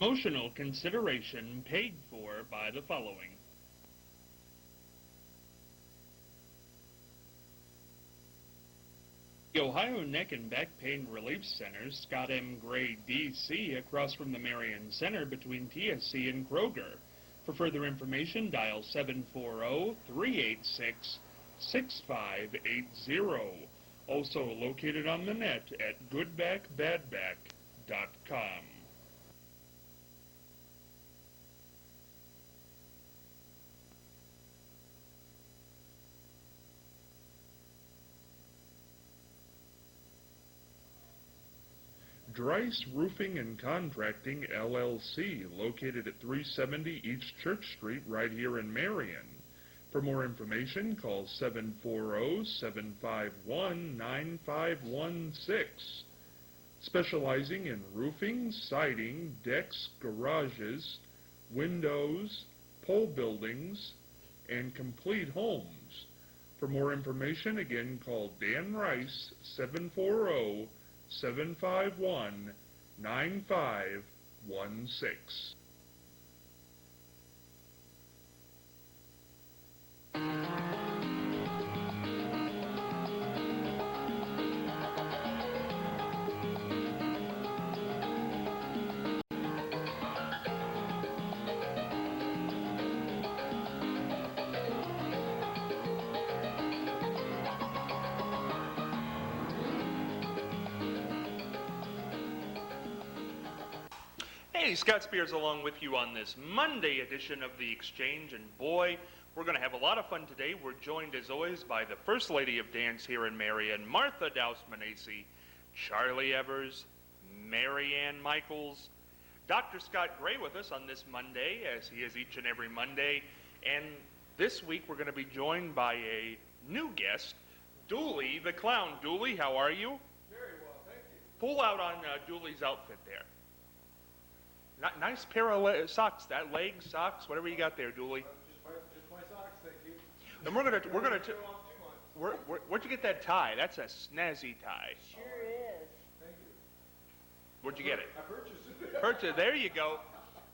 Promotional consideration paid for by the following. The Ohio Neck and Back Pain Relief Center, Scott M. Gray, D.C., across from the Marion Center between TSC and Kroger. For further information, dial 740-386-6580. Also located on the net at goodbackbadback.com. Dryce Roofing and Contracting, LLC, located at 370 East Church Street, right here in Marion. For more information, call 740-751-9516. Specializing in roofing, siding, decks, garages, windows, pole buildings, and complete homes. For more information, again, call Dan Rice, 740-751-9516. Hey, Scott Spears along with you on this Monday edition of The Exchange, and boy, we're going to have a lot of fun today. We're joined as always by the First Lady of Dance here in Marion, Martha Douse-Manesi, Charlie Evers, Marianne Michaels, Dr. Scott Gray with us on this Monday, as he is each and every Monday, and this week we're going to be joined by a new guest, Dooley the Clown. Dooley, how are you? Very well, thank you. Pull out on Dooley's outfit there. Nice pair of socks, legs, socks, whatever you got there, Dooley. Just my socks, thank you. And where'd you get that tie? That's a snazzy tie. Sure is. Thank you. Where'd you get it? I purchased it. There you go.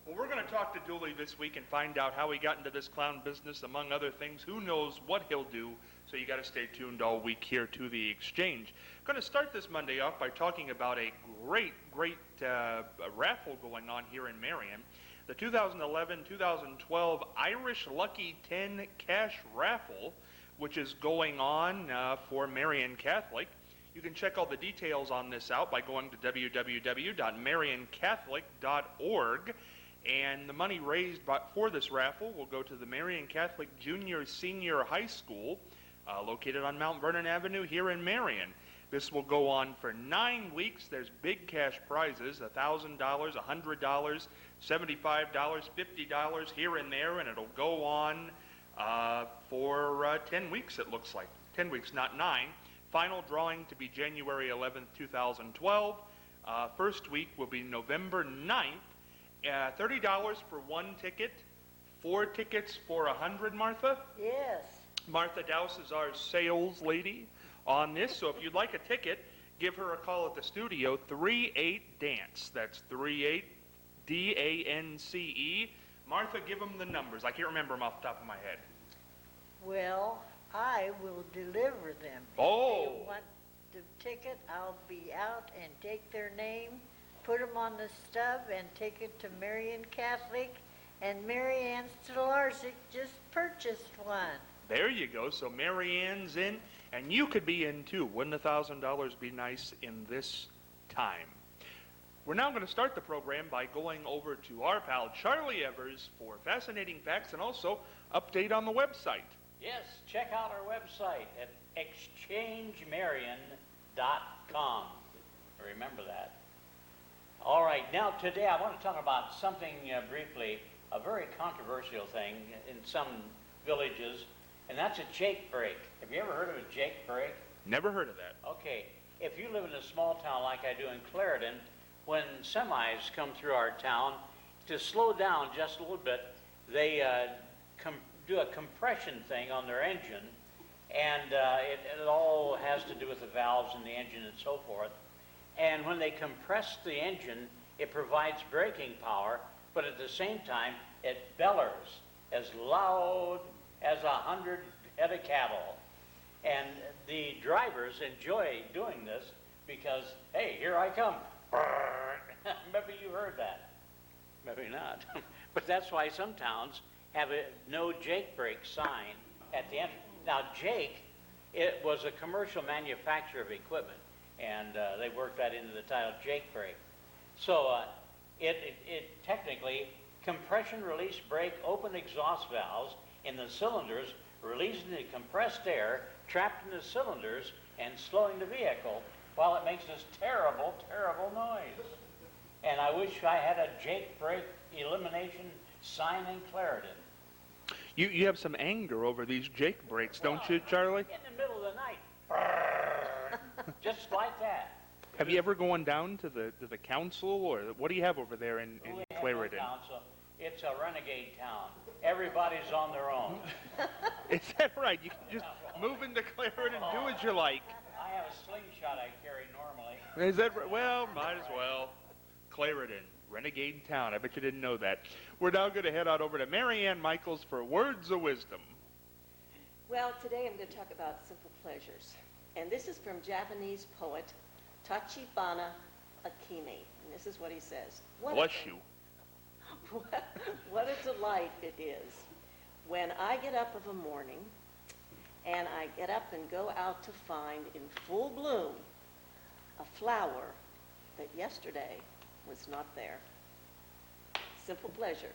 Well, we're going to talk to Dooley this week and find out how he got into this clown business, among other things. Who knows what he'll do? So you got to stay tuned all week here to The Exchange. Going to start this Monday off by talking about a great raffle going on here in Marion. The 2011-2012 Irish Lucky 10 Cash Raffle, which is going on for Marion Catholic. You can check all the details on this out by going to www.marioncatholic.org. And the money raised for this raffle will go to the Marion Catholic Junior Senior High School, located on Mount Vernon Avenue here in Marion. This will go on for 9 weeks. There's big cash prizes, $1,000, $100, $75, $50 here and there, and it'll go on for 10 weeks, it looks like. 10 weeks, not 9. Final drawing to be January 11th, 2012. First week will be November 9th. $30 for one ticket, 4 tickets for $100, Martha? Yes. Martha Douse is our sales lady on this, so if you'd like a ticket, give her a call at the studio, 38-DANCE. That's 38-DANCE. Martha, give them the numbers. I can't remember them off the top of my head. Well, I will deliver them. Oh. If they want the ticket, I'll be out and take their name, put them on the stub, and take it to Marion Catholic. And Marianne Stolarczyk just purchased one. There you go. So Marianne's in, and you could be in too. Wouldn't $1,000 be nice in this time? We're now going to start the program by going over to our pal Charlie Evers for fascinating facts and also update on the website. Yes, check out our website at exchangemarion.com. Remember that. All right, now today I want to talk about something briefly, a very controversial thing in some villages, and that's a jake break. Have you ever heard of a jake break? Never heard of that. Okay, if you live in a small town like I do in Clarendon, when semis come through our town, to slow down just a little bit, they do a compression thing on their engine, and it all has to do with the valves in the engine and so forth. And when they compress the engine, It provides braking power, but at the same time, it bellers as loud as 100 head of cattle. And the drivers enjoy doing this because, hey, here I come. Maybe you heard that. Maybe not. But that's why some towns have a no Jake brake sign at the entrance. Now, Jake, it was a commercial manufacturer of equipment, and they worked that into the title, Jake brake. So it technically, compression release brake open exhaust valves in the cylinders, releasing the compressed air trapped in the cylinders and slowing the vehicle while it makes this terrible, terrible noise. And I wish I had a Jake brake elimination sign in Clarendon. You have some anger over these Jake brakes, don't you, Charlie? In the middle of the night. Just like that. Have you ever gone down to the council, or what do you have over there in We have no Clarendon? council. It's a renegade town. Everybody's on their own. Is that right? You can just move into Clarendon and do as you like. I have a slingshot I carry normally. Is that right? Well, might as well. Clarendon, renegade town. I bet you didn't know that. We're now going to head on over to Marianne Michaels for words of wisdom. Well, today I'm going to talk about simple pleasures. And this is from Japanese poet Tachibana Akimi. And this is what he says. Bless you. What a delight it is when I get up of a morning and I get up and go out to find in full bloom a flower that yesterday was not there. Simple pleasure.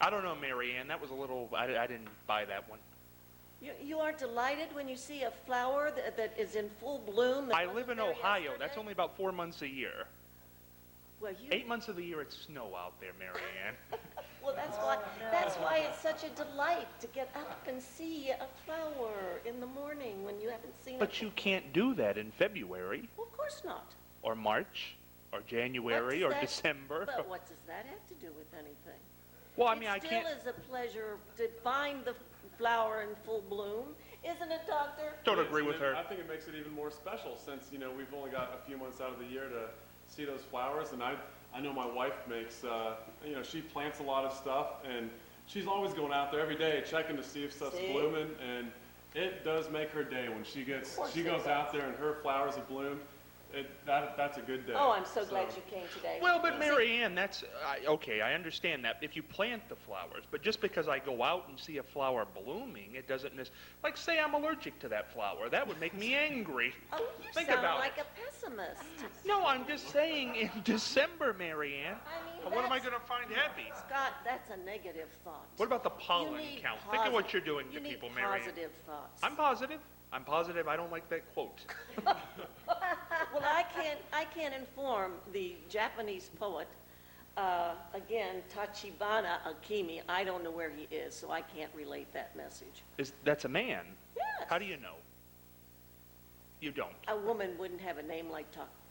I don't know, Marianne. That was a little, I didn't buy that one. You aren't delighted when you see a flower that is in full bloom? That I wasn't live in there Ohio. yesterday? That's only about 4 months a year. Well, 8 months of the year it's snow out there, Marianne. Well, that's why it's such a delight to get up and see a flower in the morning when you haven't seen it. But you can't do that in February, Well, of course not. or March, or January, or December. But what does that have to do with anything? Well, I mean, I can't. It still is a pleasure to find the flower in full bloom, isn't it, Doctor? Don't agree with her. I think it makes it even more special since, we've only got a few months out of the year to see those flowers. And I know my wife makes, she plants a lot of stuff, and she's always going out there every day checking to see if stuff's blooming. And it does make her day when she goes out there and her flowers have bloomed. That's a good day. Oh, I'm so glad you came today. Well, but Marianne, that's, okay, I understand that. If you plant the flowers, but just because I go out and see a flower blooming, it doesn't like, say I'm allergic to that flower. That would make me angry. Oh, you Think sound about like it. a pessimist. No, I'm just saying in December, Marianne. I mean, What am I that's- going to find happy? Scott, that's a negative thought. What about the You pollen need count? Think of what you're doing to you need people, Marianne. positive thoughts. I'm positive. I'm positive I don't like that quote. Well, I can't inform the Japanese poet, again, Tachibana Akimi. I don't know where he is, so I can't relate that message. That's a man. Yes. How do you know? You don't. A woman wouldn't have a name like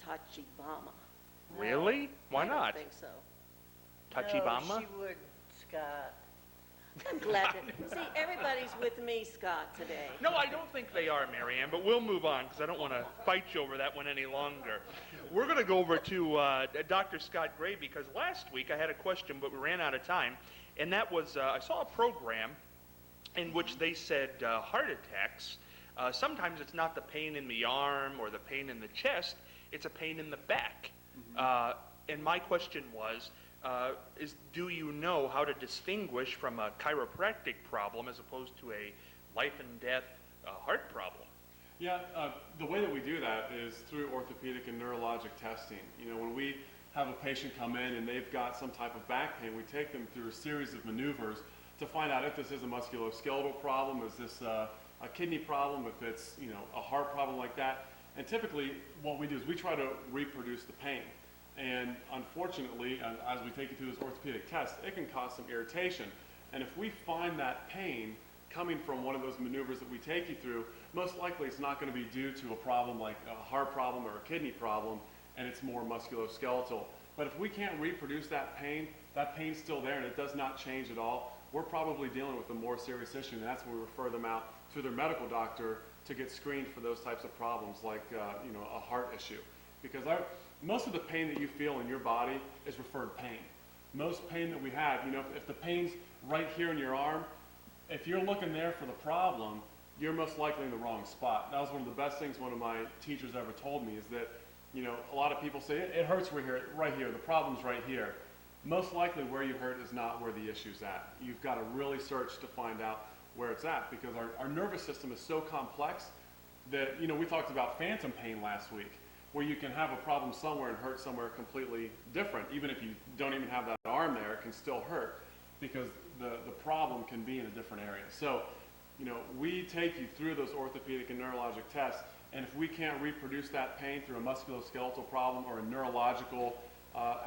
Tachibama. Really? Why I not? don't think so. Tachibama? No, she would, Scott. I'm glad that, see, everybody's with me, Scott, today. No, I don't think they are, Marianne, but we'll move on because I don't want to fight you over that one any longer. We're going to go over to Dr. Scott Gray because last week I had a question, but we ran out of time, and that was I saw a program in which they said heart attacks, sometimes it's not the pain in the arm or the pain in the chest, it's a pain in the back. And my question was, do you know how to distinguish from a chiropractic problem as opposed to a life and death heart problem? Yeah, the way that we do that is through orthopedic and neurologic testing. When we have a patient come in and they've got some type of back pain, we take them through a series of maneuvers to find out if this is a musculoskeletal problem, is this a kidney problem, if it's a heart problem like that. And typically what we do is we try to reproduce the pain. And unfortunately, as we take you through this orthopedic test, it can cause some irritation. And if we find that pain coming from one of those maneuvers that we take you through, most likely it's not going to be due to a problem like a heart problem or a kidney problem, and it's more musculoskeletal. But if we can't reproduce that pain's still there and it does not change at all, we're probably dealing with a more serious issue, and that's when we refer them out to their medical doctor to get screened for those types of problems like a heart issue. Because most of the pain that you feel in your body is referred pain. Most pain that we have, if the pain's right here in your arm, if you're looking there for the problem, you're most likely in the wrong spot. That was one of the best things one of my teachers ever told me is that, a lot of people say, it hurts right here, the problem's right here. Most likely where you hurt is not where the issue's at. You've got to really search to find out where it's at because our nervous system is so complex that, we talked about phantom pain last week, where you can have a problem somewhere and hurt somewhere completely different. Even if you don't even have that arm there, it can still hurt because the problem can be in a different area. So, we take you through those orthopedic and neurologic tests, and if we can't reproduce that pain through a musculoskeletal problem or a neurological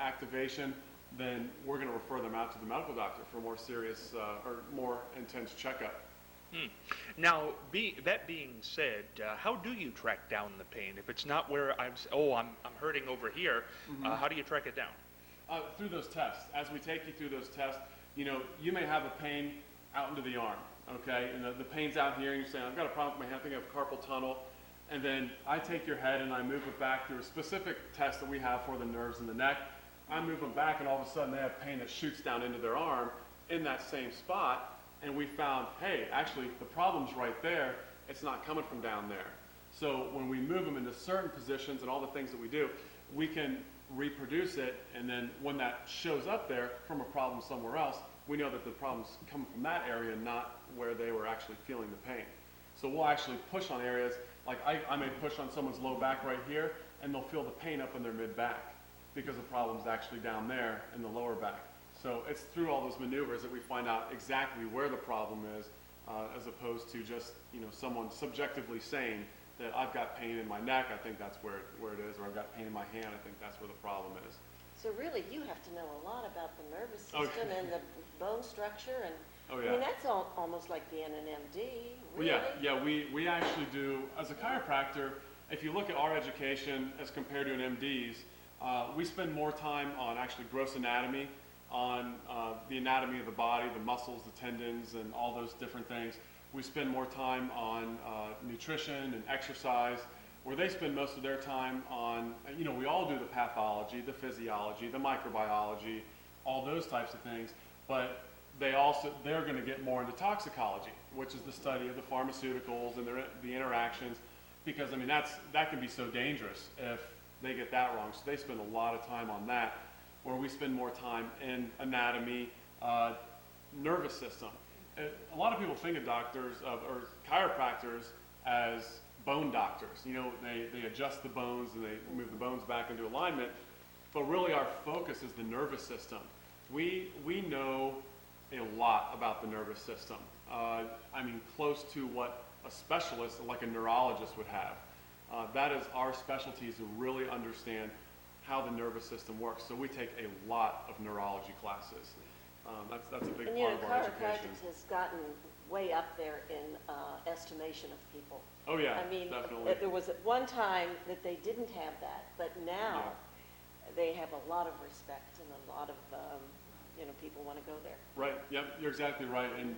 activation, then we're going to refer them out to the medical doctor for more serious or more intense checkup. Now, that being said, how do you track down the pain? If it's not where I'm hurting over here, how do you track it down? Through those tests. As we take you through those tests, you may have a pain out into the arm, okay? And the pain's out here, and you're saying, I've got a problem with my head, I think I have carpal tunnel. And then I take your head and I move it back through a specific test that we have for the nerves in the neck. I move them back, and all of a sudden they have pain that shoots down into their arm in that same spot. And we found, hey, actually the problem's right there. It's not coming from down there. So when we move them into certain positions and all the things that we do, we can reproduce it. And then when that shows up there from a problem somewhere else, we know that the problem's coming from that area, not where they were actually feeling the pain. So we'll actually push on areas, like I may push on someone's low back right here, and they'll feel the pain up in their mid-back because the problem's actually down there in the lower back. So it's through all those maneuvers that we find out exactly where the problem is, as opposed to just someone subjectively saying that I've got pain in my neck, I think that's where it is, or I've got pain in my hand, I think that's where the problem is. So really, you have to know a lot about the nervous system Okay. and the bone structure, and Oh, yeah. I mean that's almost like being an MD. Really? Well, yeah, we actually do, as a chiropractor, if you look at our education as compared to an MD's, we spend more time on actually gross anatomy, on the anatomy of the body, the muscles, the tendons, and all those different things. We spend more time on nutrition and exercise, where they spend most of their time on, we all do the pathology, the physiology, the microbiology, all those types of things, but they're going to get more into toxicology, which is the study of the pharmaceuticals and the interactions, because that can be so dangerous if they get that wrong. So they spend a lot of time on that, where we spend more time in anatomy, nervous system. A lot of people think of doctors or chiropractors as bone doctors. They adjust the bones and they move the bones back into alignment, but really our focus is the nervous system. We know a lot about the nervous system. Close to what a specialist like a neurologist would have. That is our specialty, to really understand how the nervous system works. So we take a lot of neurology classes. That's a big And part of our education. chiropractic has gotten way up there in estimation of people. Oh yeah, I mean, definitely. there was at one time that they didn't have that, but now they have a lot of respect and a lot of, people want to go there. Right. Yep. You're exactly right. And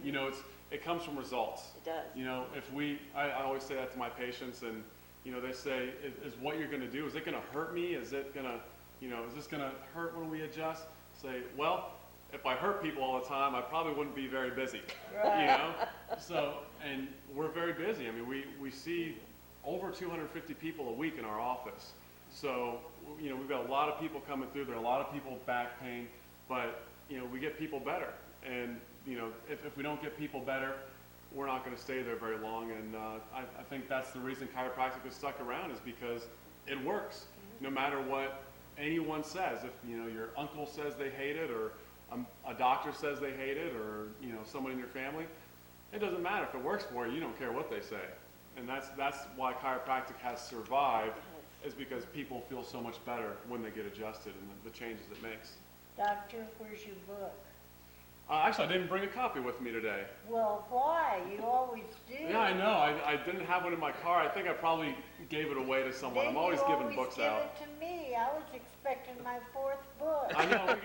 it comes from results. It does. I always say that to my patients, and they say, is what you're going to do, is it going to hurt me? Is it going to, is this going to hurt when we adjust? Say, well, if I hurt people all the time, I probably wouldn't be very busy. Right. So, and we're very busy. We see over 250 people a week in our office. So, we've got a lot of people coming through. There are a lot of people with back pain, but we get people better. And if we don't get people better, we're not going to stay there very long. And I think that's the reason chiropractic has stuck around, is because it works. No matter what anyone says, if your uncle says they hate it, or a doctor says they hate it, or someone in your family, it doesn't matter. If it works for you, you don't care what they say. And that's why chiropractic has survived, is because people feel so much better when they get adjusted and the changes it makes. Doctor, where's your book? Actually, I didn't bring a copy with me today. Well, why? You always do. Yeah, I know. I didn't have one in my car. I think I probably gave it away to someone. I'm always giving books out. Then you always give it to me. I was expecting my fourth book. I know.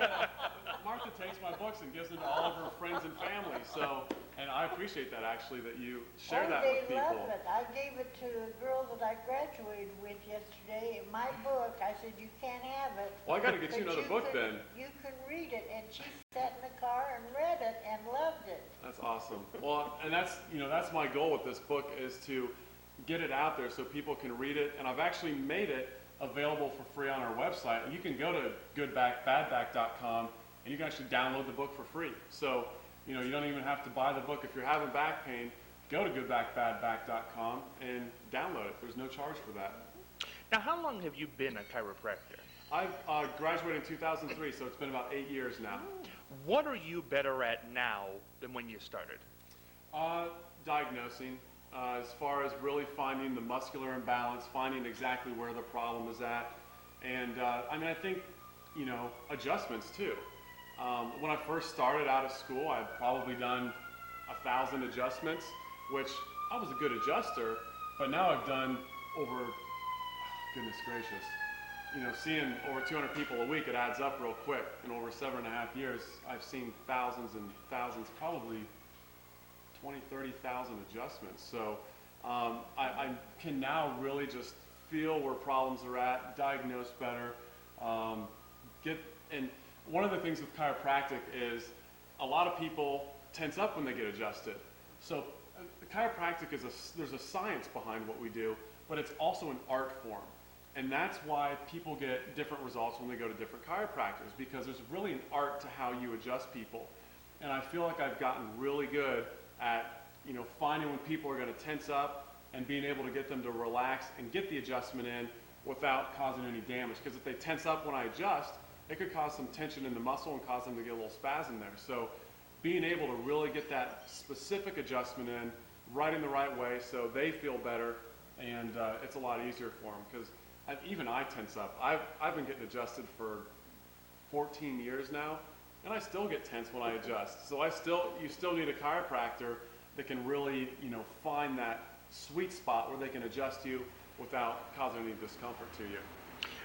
Martha takes my books and gives them to all of her friends and family. So, and I appreciate that actually, that you share Oh, that they with people. love it. I gave it to a girl that I graduated with yesterday. In my book, I said, you can't have it. Well, I got to get you but another book then. You can read it. And she sat in the car and read it and loved it. That's awesome. Well, and that's, that's my goal with this book, is to get it out there so people can read it. And I've actually made it available for free on our website. And you can go to goodbackbadback.com and you can actually download the book for free. So, you don't even have to buy the book. If you're having back pain, go to goodbackbadback.com and download it. There's no charge for that. Now, how long have you been a chiropractor? I graduated in 2003, so it's been about 8 years now. What are you better at now than when you started? Diagnosing, as far as really finding the muscular imbalance, finding exactly where the problem is at. And I think, adjustments too. When I first started out of school, I'd probably done 1,000 adjustments, which I was a good adjuster, but now I've done over, goodness gracious, seeing over 200 people a week, it adds up real quick. In over 7.5 years, I've seen thousands and thousands, probably 20, 30,000 adjustments. So I can now really just feel where problems are at, diagnose better, and one of the things with chiropractic is a lot of people tense up when they get adjusted. So chiropractic there's a science behind what we do, but it's also an art form. And that's why people get different results when they go to different chiropractors, because there's really an art to how you adjust people. And I feel like I've gotten really good at, finding when people are going to tense up and being able to get them to relax and get the adjustment in without causing any damage. Because if they tense up when I adjust, it could cause some tension in the muscle and cause them to get a little spasm there. So being able to really get that specific adjustment in right in the right way so they feel better, and it's a lot easier for them, because even I tense up. I've been getting adjusted for 14 years now, and I still get tense when I adjust. So you still need a chiropractor that can really, find that sweet spot where they can adjust you without causing any discomfort to you.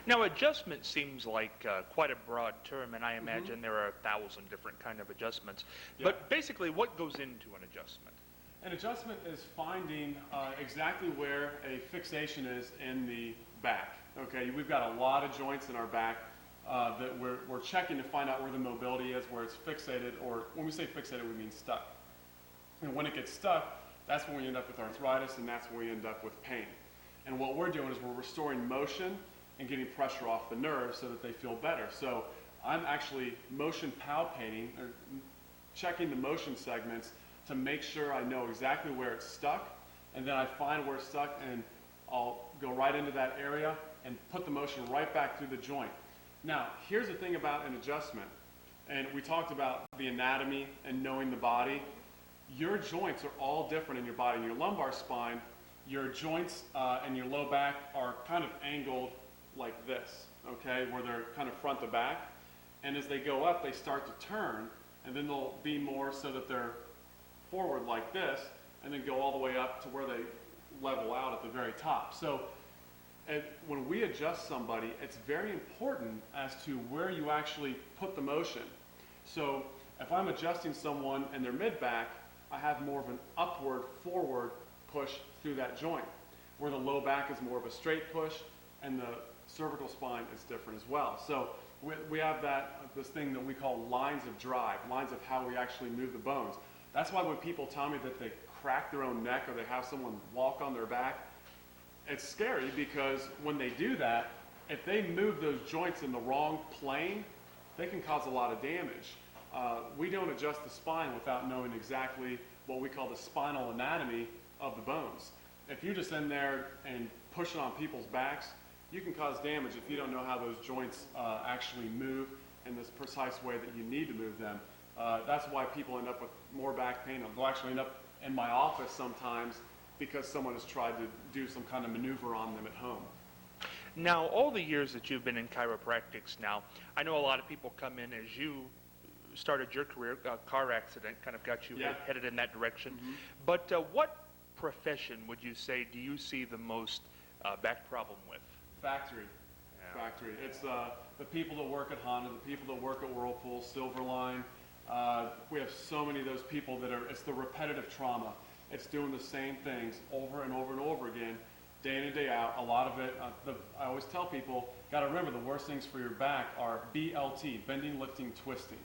Now, adjustment seems like quite a broad term, and I imagine there are 1,000 different kind of adjustments. Yeah. But basically, what goes into an adjustment? An adjustment is finding exactly where a fixation is in the back. Okay, we've got a lot of joints in our back that we're checking to find out where the mobility is, where it's fixated, or when we say fixated, we mean stuck. And when it gets stuck, that's when we end up with arthritis, and that's when we end up with pain. And what we're doing is we're restoring motion and getting pressure off the nerves so that they feel better. So I'm actually motion palpating, or checking the motion segments to make sure I know exactly where it's stuck, and then I find where it's stuck, and I'll go right into that area and put the motion right back through the joint. Now, here's the thing about an adjustment, and we talked about the anatomy and knowing the body. Your joints are all different in your body. In your lumbar spine, your joints and your low back are kind of angled like this, okay, where they're kind of front to back. And as they go up, they start to turn, and then they'll be more so that they're forward like this, and then go all the way up to where they level out at the very top. So when we adjust somebody, it's very important as to where you actually put the motion. So if I'm adjusting someone and their mid-back, I have more of an upward, forward push through that joint, where the low back is more of a straight push, and the cervical spine is different as well. So we have this thing that we call lines of drive, lines of how we actually move the bones. That's why when people tell me that they crack their own neck or they have someone walk on their back, it's scary, because when they do that, if they move those joints in the wrong plane, they can cause a lot of damage. We don't adjust the spine without knowing exactly what we call the spinal anatomy of the bones. If you're just in there and pushing on people's backs, you can cause damage if you don't know how those joints actually move in this precise way that you need to move them. That's why people end up with more back pain. They'll actually end up in my office sometimes because someone has tried to do some kind of maneuver on them at home. Now, all the years that you've been in chiropractics now, I know a lot of people come in as you started your career, a car accident kind of got you headed in that direction. But what profession would you say do you see the most back problem with? Factory. Factory. It's the people that work at Honda, the people that work at Whirlpool, Silverline, We have so many of those people that are, it's the repetitive trauma. It's doing the same things over and over and over again, day in and day out. A lot of it, I always tell people, got to remember the worst things for your back are BLT, bending, lifting, twisting.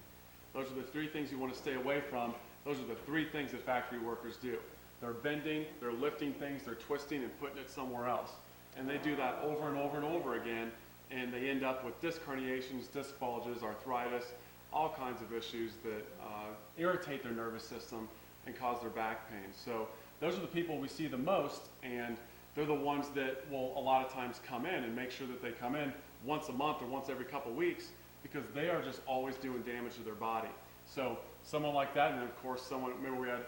Those are the three things you want to stay away from. Those are the three things that factory workers do. They're bending, they're lifting things, they're twisting and putting it somewhere else. And they do that over and over and over again, and they end up with disc herniations, disc bulges, arthritis, all kinds of issues that irritate their nervous system and cause their back pain. So those are the people we see the most, and they're the ones that will a lot of times come in and make sure that they come in once a month or once every couple weeks, because they are just always doing damage to their body. So someone like that, and then of course someone, remember we had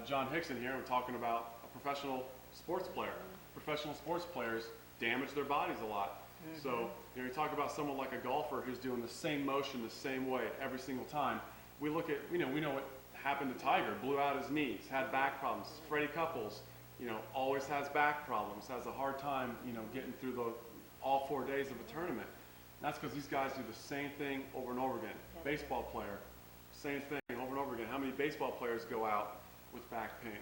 John Hickson here, we're talking about a professional sports player. Professional sports players damage their bodies a lot. So, you talk about someone like a golfer who's doing the same motion the same way every single time. We look at, we know what happened to Tiger, blew out his knees, had back problems. Freddie Couples, always has back problems, has a hard time, getting through all 4 days of a tournament. And that's because these guys do the same thing over and over again. Baseball player, same thing over and over again. How many baseball players go out with back pain?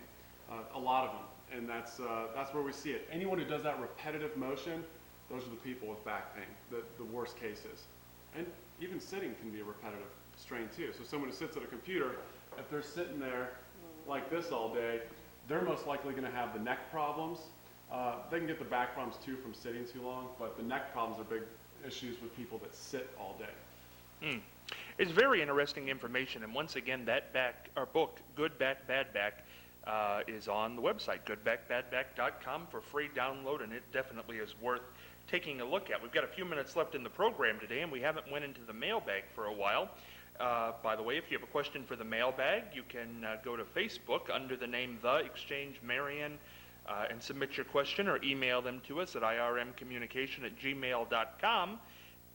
A lot of them. And that's where we see it. Anyone who does that repetitive motion, those are the people with back pain, the worst cases. And even sitting can be a repetitive strain too. So someone who sits at a computer, if they're sitting there like this all day, they're most likely going to have the neck problems. They can get the back problems too from sitting too long, but the neck problems are big issues with people that sit all day. It's very interesting information, and once again, that book, Good Back, Bad Back, is on the website, goodbackbadback.com, for free download, and it definitely is worth taking a look at. We've got a few minutes left in the program today, and we haven't went into the mailbag for a while. By the way, if you have a question for the mailbag, you can go to Facebook under the name The Exchange Marion and submit your question, or email them to us at irmcommunication@gmail.com.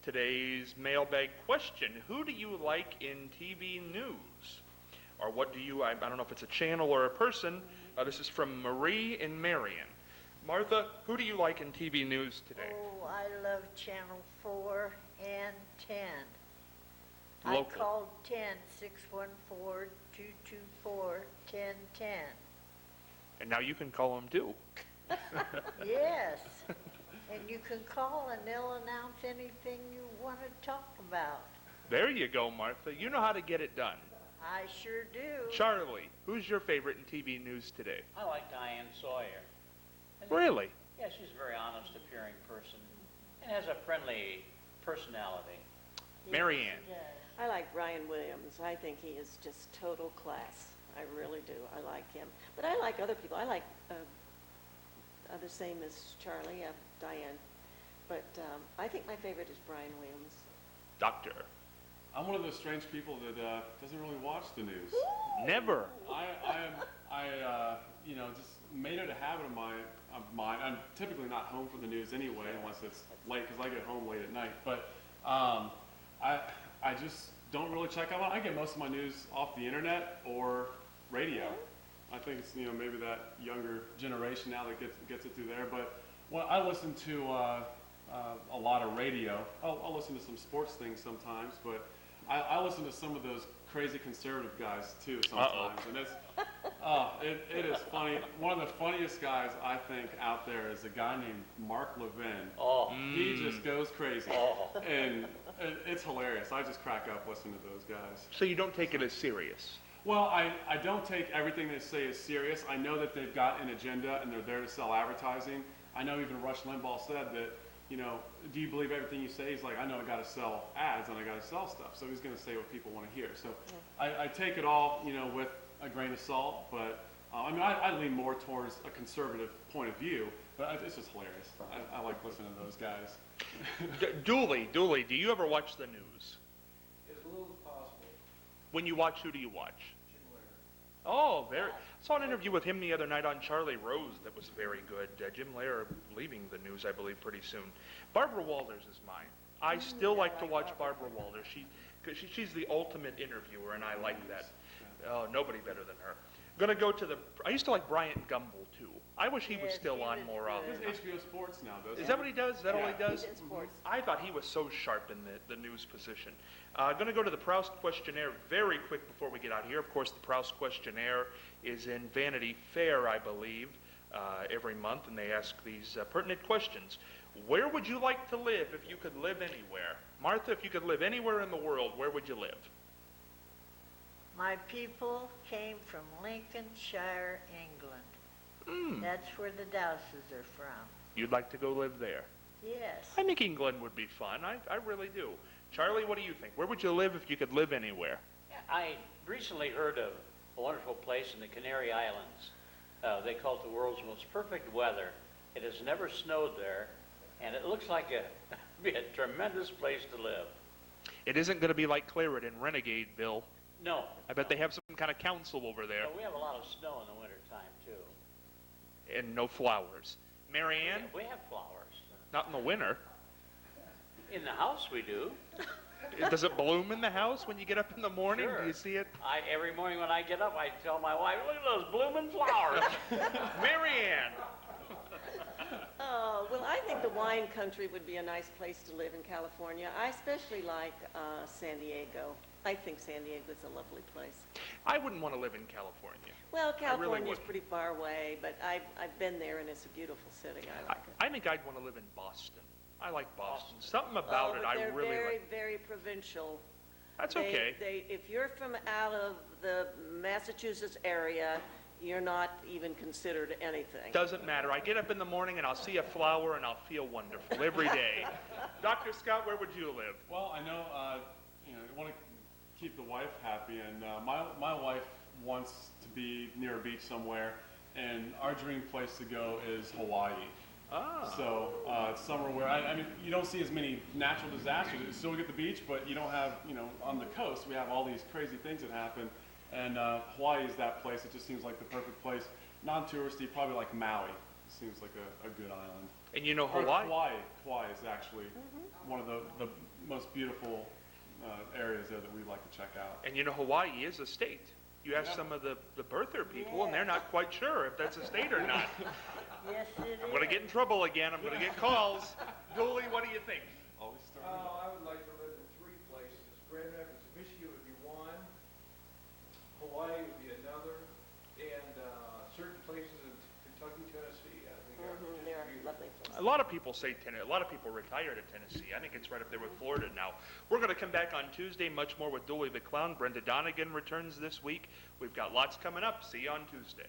Today's mailbag question: who do you like in TV news? Or what do you, I don't know if it's a channel or a person. This is from Marie in Marion. Martha, who do you like in TV news today? Oh, I love Channel 4 and 10. Local. I called 10, 614-224-1010. And now you can call them too. Yes. And you can call and they'll announce anything you want to talk about. There you go, Martha. You know how to get it done. I sure do. Charlie, who's your favorite in TV news today? I like Diane Sawyer. Really? Yeah, she's a very honest appearing person and has a friendly personality. Marianne. I like Brian Williams. I think he is just total class. I really do. I like him. But I like other people. I like the same as Charlie, Diane. But I think my favorite is Brian Williams. Doctor. I'm one of those strange people that doesn't really watch the news. Never. I just made it a habit of mine. I'm typically not home for the news anyway, unless it's late, because I get home late at night. But I just don't really check out. I get most of my news off the internet or radio. I think it's maybe that younger generation now that gets it through there. But I listen to a lot of radio. I'll listen to some sports things sometimes, but I listen to some of those crazy conservative guys too sometimes, and it is funny. One of the funniest guys I think out there is a guy named Mark Levin. He just goes crazy, and it's hilarious. I just crack up listening to those guys. So you don't take it as serious? Well, I don't take everything they say as serious. I know that they've got an agenda and they're there to sell advertising. I know even Rush Limbaugh said that, do you believe everything you say? He's like, I know I got to sell ads and I got to sell stuff. So he's going to say what people want to hear. So I take it all, with a grain of salt. But I lean more towards a conservative point of view. But it's just hilarious. I like listening to those guys. Dooley, do you ever watch the news? As little as possible. When you watch, who do you watch? Oh, I saw an interview with him the other night on Charlie Rose that was very good. Jim Lehrer leaving the news, I believe, pretty soon. Barbara Walters is mine. I still like to watch Barbara Walters. She's the ultimate interviewer, and I like that. Oh, nobody better than her. Gonna go to I used to like Bryant Gumbel too. I wish he was Yes, still he on was more good. often. He does HBO Sports now, doesn't he? Is that what he does? Is that all he does? He's in sports. I thought he was so sharp in the news position. Going to go to the Proust questionnaire very quick before we get out of here. Of course, the Proust questionnaire is in Vanity Fair, I believe, every month, and they ask these pertinent questions. Where would you like to live if you could live anywhere? Martha, if you could live anywhere in the world, where would you live? My people came from Lincolnshire, England. That's where the Douses are from. You'd like to go live there? Yes. I think England would be fun. I really do. Charlie, what do you think? Where would you live if you could live anywhere? I recently heard of a wonderful place in the Canary Islands. They call it the world's most perfect weather. It has never snowed there, and it looks like be a tremendous place to live. It isn't going to be like Clarendon Renegade, Bill. No. I bet they have some kind of council over there. But we have a lot of snow in the wintertime, too. And no flowers. Marianne, We have flowers. not in the winter. In the house we do. Does it bloom in the house when you get up in the morning? Sure. Do you see it? Every morning when I get up, I tell my wife, look at those blooming flowers. Marianne, Oh, well, I think the wine country would be a nice place to live in California. I especially like San Diego. I think San Diego's a lovely place. I wouldn't want to live in California. Well, really California's wouldn't. pretty far away, but I've been there and it's a beautiful city. I like it. I think I'd want to live in Boston. I like Boston. Something about it but I they're really very, like. very provincial. That's okay. If you're from out of the Massachusetts area, you're not even considered anything. Doesn't matter. I get up in the morning and I'll see a flower and I'll feel wonderful every day. Dr. Scott, where would you live? Well, I know, I want to keep the wife happy, and my wife wants to be near a beach somewhere, and our dream place to go is Hawaii. Ah. So it's somewhere where, I mean, you don't see as many natural disasters. You still get the beach, but you don't have, on the coast, we have all these crazy things that happen. And Hawaii is that place. It just seems like the perfect place. Non-touristy, probably like Maui. It seems like a good island. And you know Or Hawaii? Kauai is actually one of the most beautiful areas there that we'd like to check out. And you know Hawaii is a state. You ask Yeah. some of the birther people and they're not quite sure if that's a state or not. Yes, it is. I'm going to get in trouble again. I'm going to get calls. Dooley, what do you think? Always start. I would like to live in 3 places. Grand Rapids, Michigan would be 1, Hawaii would be another, and certain places in Kentucky, Tennessee, I think are just They're beautiful. lovely places. A lot of people say Tennessee. A lot of people retire to Tennessee. I think it's right up there with Florida now. We're going to come back on Tuesday, much more with Dooley the Clown. Brenda Donegan returns this week. We've got lots coming up. See you on Tuesday.